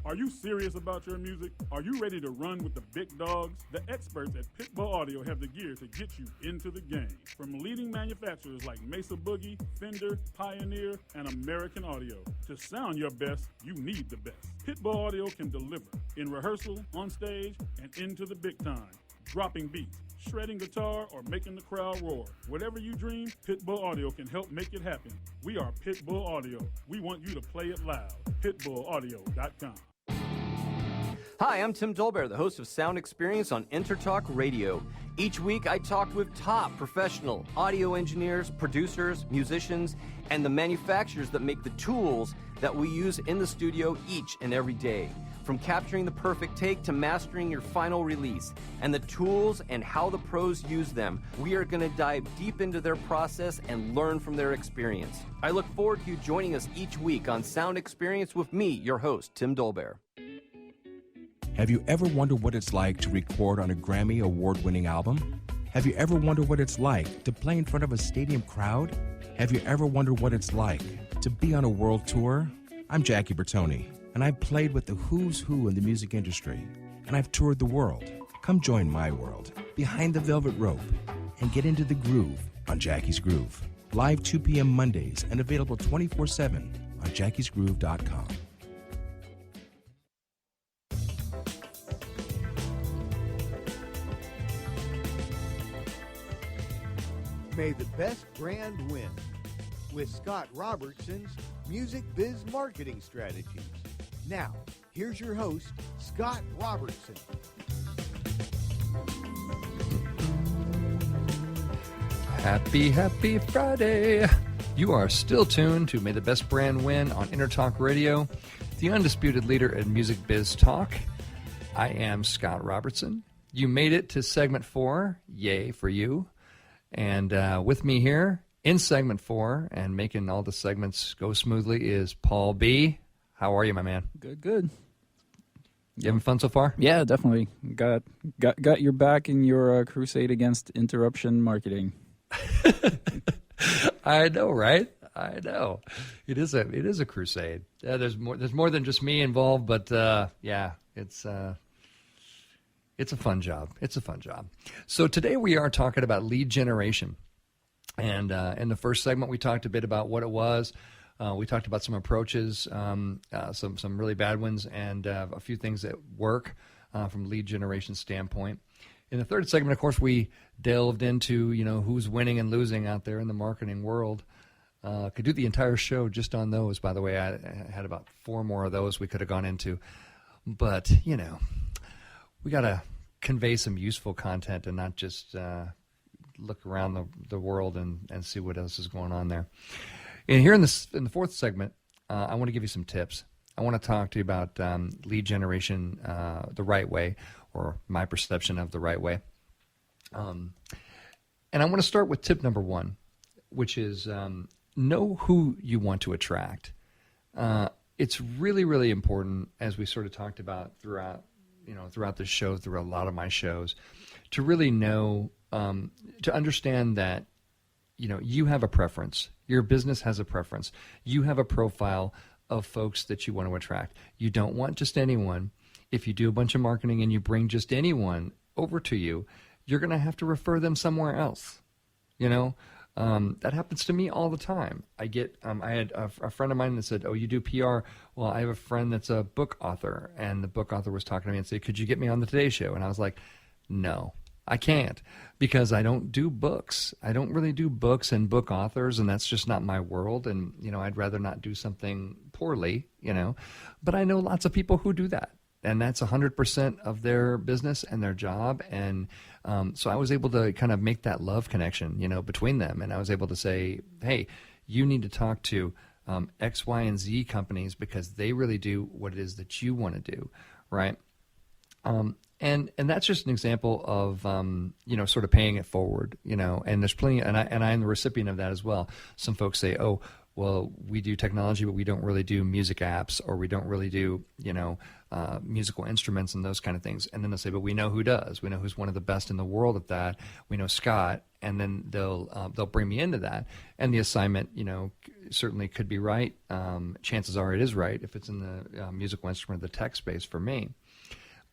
Are you serious about your music? Are you ready to run with the big dogs? The experts at Pitbull Audio have the gear to get you into the game. From leading manufacturers like Mesa Boogie, Fender, Pioneer, and American Audio. To sound your best, you need the best. Pitbull Audio can deliver in rehearsal, on stage, and into the big time. Dropping beats, shredding guitar, or making the crowd roar. Whatever you dream, Pitbull Audio can help make it happen. We are Pitbull Audio. We want you to play it loud. PitbullAudio.com. Hi, I'm Tim Dolbear, the host of Sound Experience on Intertalk Radio. Each week, I talk with top professional audio engineers, producers, musicians, and the manufacturers that make the tools that we use in the studio each and every day. From capturing the perfect take to mastering your final release, and the tools and how the pros use them, we are going to dive deep into their process and learn from their experience. I look forward to you joining us each week on Sound Experience with me, your host, Tim Dolbear. Have you ever wondered what it's like to record on a Grammy award-winning album? Have you ever wondered what it's like to play in front of a stadium crowd? Have you ever wondered what it's like to be on a world tour? I'm Jackie Bertoni, and I've played with the who's who in the music industry, and I've toured the world. Come join my world, Behind the Velvet Rope, and get into the groove on Jackie's Groove. Live 2 p.m. Mondays and available 24/7 on jackiesgroove.com. May the best brand win with Scott Robertson's Music Biz Marketing Strategies. Now, here's your host, Scott Robertson. Happy Friday. You are still tuned to May the Best Brand Win on Intertalk Radio, the undisputed leader in music biz talk. I am Scott Robertson. You made it to segment 4. Yay for you. And with me here in segment 4 and making all the segments go smoothly is Paul B. How are you, my man? Good. You having fun so far? Yeah, definitely. Got your back in your crusade against interruption marketing. I know, right? I know. It is a crusade. There's more than just me involved, but yeah, it's a fun job. It's a fun job. So today we are talking about lead generation. And in the first segment, we talked a bit about what it was. We talked about some approaches, some really bad ones, and a few things that work from lead generation standpoint. In the third segment, of course, we delved into, who's winning and losing out there in the marketing world. Could do the entire show just on those, by the way. I had about 4 more of those we could have gone into. But, we got to convey some useful content and not just look around the world and see what else is going on there. And here in the fourth segment, I want to give you some tips. I want to talk to you about lead generation the right way, or my perception of the right way. And I want to start with tip number 1, which is know who you want to attract. It's really, really important, as we sort of talked about throughout the show, through a lot of my shows, to really know, to understand that, you have a preference. Your business has a preference. You have a profile of folks that you want to attract. You don't want just anyone. If you do a bunch of marketing and you bring just anyone over to you, you're going to have to refer them somewhere else. That happens to me all the time. I had a friend of mine that said, "Oh, you do PR?" Well, I have a friend that's a book author, and the book author was talking to me and said, "Could you get me on the Today Show?" And I was like, "No, I can't, because I don't do books. I don't really do books and book authors, and that's just not my world. And, I'd rather not do something poorly, But I know lots of people who do that, and that's 100% of their business and their job. And so I was able to kind of make that love connection, between them. And I was able to say, hey, you need to talk to X, Y, and Z companies, because they really do what it is that you want to do, right? And that's just an example of, sort of paying it forward, and there's plenty, and I am the recipient of that as well. Some folks say, oh, well, we do technology, but we don't really do music apps, or we don't really do, musical instruments and those kind of things. And then they'll say, but we know who does. We know who's one of the best in the world at that. We know Scott. And then they'll bring me into that. And the assignment, certainly could be right. Chances are it is right if it's in the musical instrument, the tech space for me.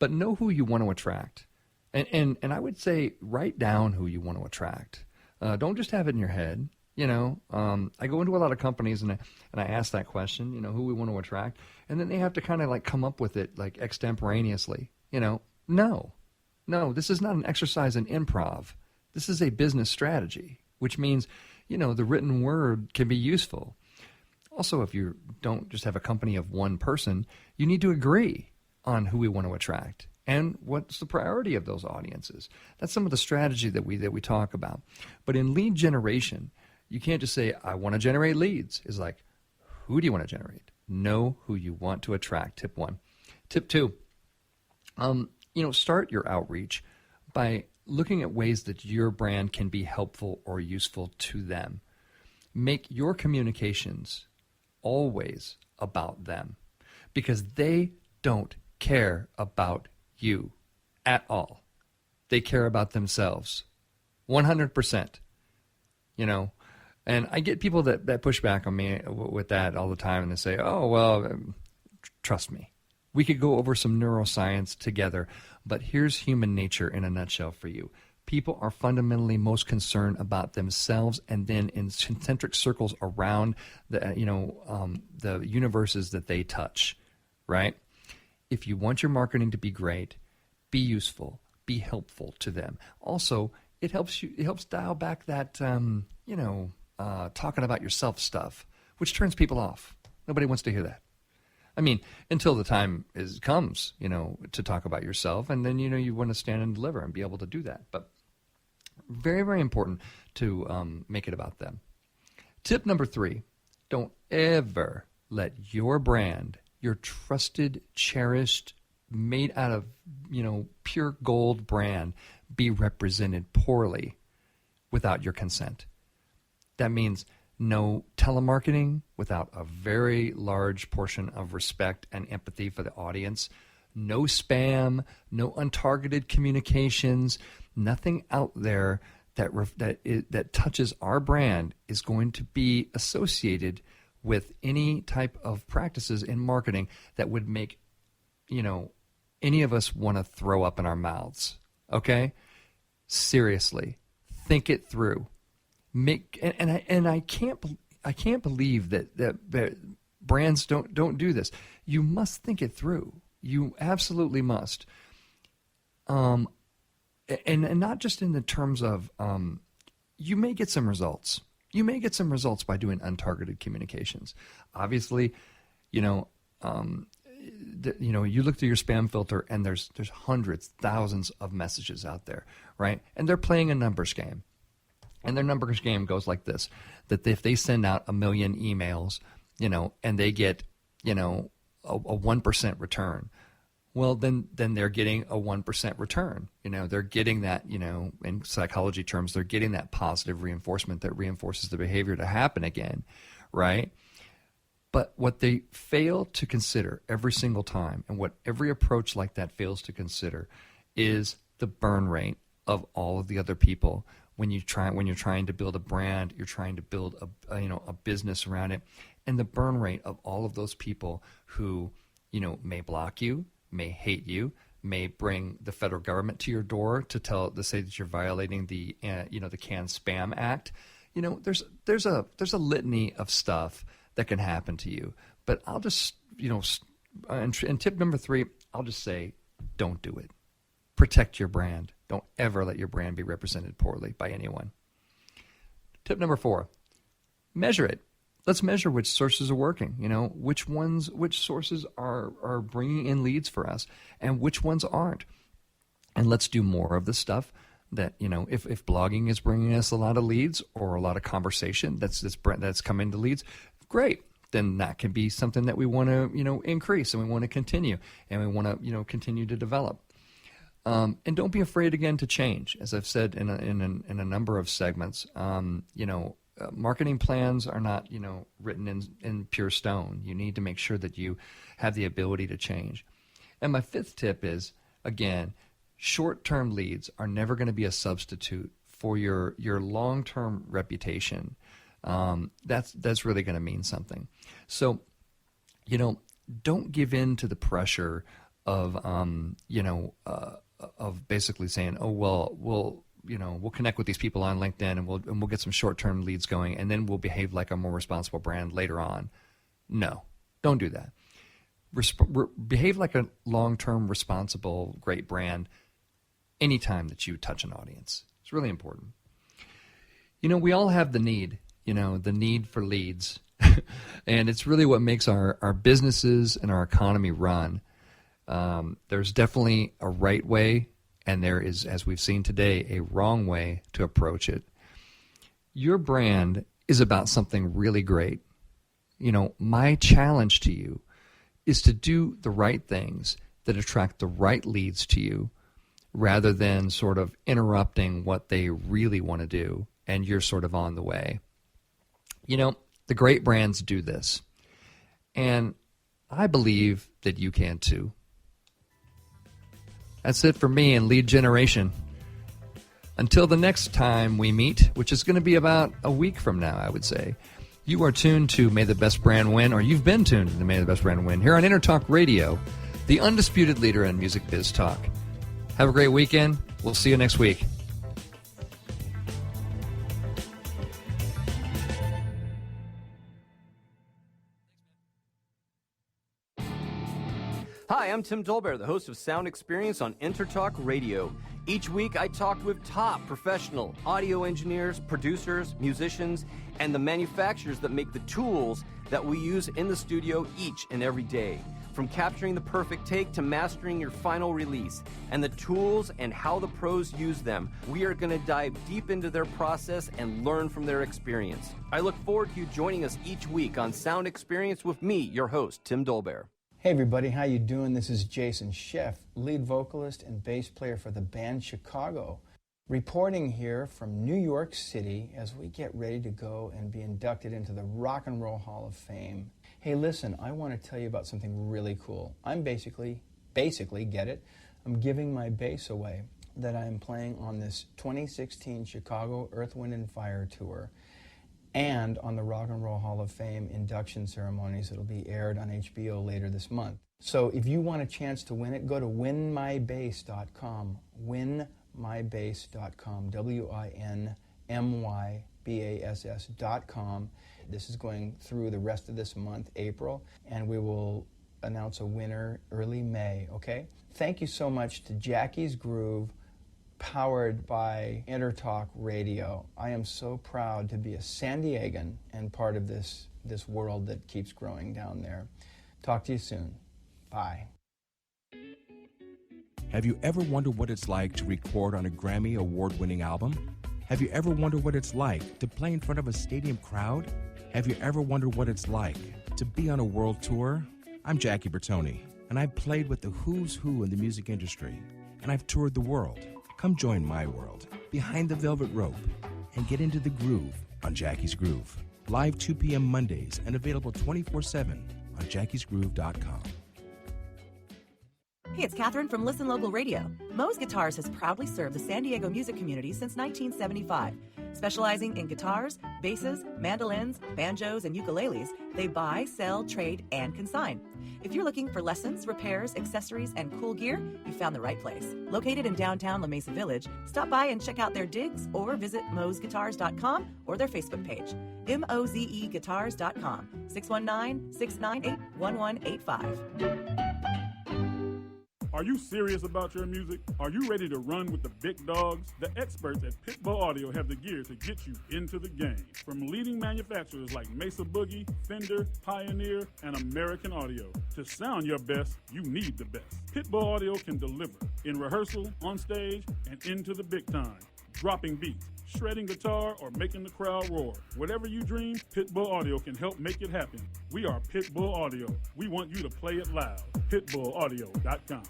But know who you want to attract. And I would say write down who you want to attract. Don't just have it in your head. I go into a lot of companies and I ask that question, who we want to attract. And then they have to kind of come up with it extemporaneously. No, this is not an exercise in improv. This is a business strategy, which means, the written word can be useful. Also, if you don't just have a company of one person, you need to agree on who we want to attract and what's the priority of those audiences. That's some of the strategy that we talk about. But in lead generation, you can't just say, I want to generate leads. It's like, who do you want to generate? Know who you want to attract, tip 1. Tip 2, start your outreach by looking at ways that your brand can be helpful or useful to them. Make your communications always about them, because they don't care about you at all. They care about themselves 100%. And I get people that push back on me with that all the time, and they say, oh, well, trust me. We could go over some neuroscience together, but here's human nature in a nutshell for you. People are fundamentally most concerned about themselves, and then in concentric circles around the universes that they touch, right? If you want your marketing to be great, be useful, be helpful to them. Also, it helps dial back that, talking about yourself stuff, which turns people off. Nobody wants to hear that. I mean, until the time comes, to talk about yourself, and then, you want to stand and deliver and be able to do that. But very, very important to make it about them. Tip number 3, don't ever let your brand, your trusted, cherished, made out of, pure gold brand be represented poorly without your consent. That means no telemarketing without a very large portion of respect and empathy for the audience. No spam, no untargeted communications, nothing out there that touches our brand is going to be associated with any type of practices in marketing that would make, any of us want to throw up in our mouths. Okay? Seriously, think it through. I can't believe that brands don't do this. You must think it through. You absolutely must. And not just in the terms of you may get some results. You may get some results by doing untargeted communications. Obviously, you look through your spam filter and there's hundreds, thousands of messages out there, right? And they're playing a numbers game. And their numbers game goes like this, that if they send out 1 million emails, and they get, a 1% return, well, then they're getting a 1% return. They're getting that, in psychology terms, they're getting that positive reinforcement that reinforces the behavior to happen again, right? But what they fail to consider every single time, and what every approach like that fails to consider, is the burn rate of all of the other people. When you're trying to build a brand, you're trying to build a business around it, and the burn rate of all of those people who may block you, may hate you, may bring the federal government to your door to say that you're violating the the Can Spam Act. There's a litany of stuff that can happen to you. But I'll just and tip number 3, I'll just say, don't do it. Protect your brand. Don't ever let your brand be represented poorly by anyone. Tip number 4, measure it. Let's measure which sources are working. Which sources are bringing in leads for us, and which ones aren't. And let's do more of the stuff that if blogging is bringing us a lot of leads or a lot of conversation that's coming to leads, great. Then that can be something that we want to increase, and we want to continue, and we want to continue to develop. And don't be afraid again to change, as I've said in a number of segments. Marketing plans are not written in pure stone. You need to make sure that you have the ability to change. And my 5th tip is, again, short-term leads are never going to be a substitute for your long-term reputation. That's really going to mean something. So, don't give in to the pressure of of basically saying, oh, well, we'll connect with these people on LinkedIn and we'll get some short-term leads going, and then we'll behave like a more responsible brand later on. No, don't do that. Behave like a long-term, responsible, great brand anytime that you touch an audience. It's really important. We all have the need for leads, and it's really what makes our businesses and our economy run. There's definitely a right way, and there is, as we've seen today, a wrong way to approach it. Your brand is about something really great. My challenge to you is to do the right things that attract the right leads to you, rather than sort of interrupting what they really want to do, and you're sort of on the way. The great brands do this, and I believe that you can too. That's it for me in lead generation. Until the next time we meet, which is going to be about a week from now, I would say, you are tuned to May the Best Brand Win, or you've been tuned to May the Best Brand Win, here on InterTalk Radio, the undisputed leader in music biz talk. Have a great weekend. We'll see you next week. Hi, I'm Tim Dolbear, the host of Sound Experience on InterTalk Radio. Each week, I talk with top professional audio engineers, producers, musicians, and the manufacturers that make the tools that we use in the studio each and every day. From capturing the perfect take to mastering your final release, and the tools and how the pros use them, we are going to dive deep into their process and learn from their experience. I look forward to you joining us each week on Sound Experience with me, your host, Tim Dolbear. Hey everybody, how you doing? This is Jason Schiff, lead vocalist and bass player for the band Chicago, reporting here from New York City as we get ready to go and be inducted into the Rock and Roll Hall of Fame. Hey listen, I want to tell you about something really cool. I'm basically, get it? I'm giving my bass away that I'm playing on this 2016 Chicago Earth, Wind & Fire tour, and on the Rock and Roll Hall of Fame induction ceremonies that'll be aired on HBO later this month. So if you want a chance to win it, go to winmybass.com, winmybass.com, WINMYBASS.com. This is going through the rest of this month, April, and we will announce a winner early May, okay? Thank you so much to Jackie's Groove, powered by InterTalk Radio. I am so proud to be a San Diegan and part of this world that keeps growing down there. Talk to you soon. Bye. Have you ever wondered what it's like to record on a Grammy award-winning album? Have you ever wondered what it's like to play in front of a stadium crowd? Have you ever wondered what it's like to be on a world tour? I'm Jackie Bertoni, and I've played with the who's who in the music industry, and I've toured the world. Come join my world, behind the velvet rope, and get into the groove on Jackie's Groove. Live 2 p.m. Mondays and available 24/7 on jackiesgroove.com. Hey, it's Catherine from Listen Local Radio. Moe's Guitars has proudly served the San Diego music community since 1975. Specializing in guitars, basses, mandolins, banjos, and ukuleles, they buy, sell, trade, and consign. If you're looking for lessons, repairs, accessories, and cool gear, you found the right place. Located in downtown La Mesa Village, stop by and check out their digs or visit moesguitars.com or their Facebook page, mozeguitars.com, 619-698-1185. Are you serious about your music? Are you ready to run with the big dogs? The experts at Pitbull Audio have the gear to get you into the game. From leading manufacturers like Mesa Boogie, Fender, Pioneer, and American Audio. To sound your best, you need the best. Pitbull Audio can deliver in rehearsal, on stage, and into the big time. Dropping beats, shredding guitar, or making the crowd roar. Whatever you dream, Pitbull Audio can help make it happen. We are Pitbull Audio. We want you to play it loud. PitbullAudio.com.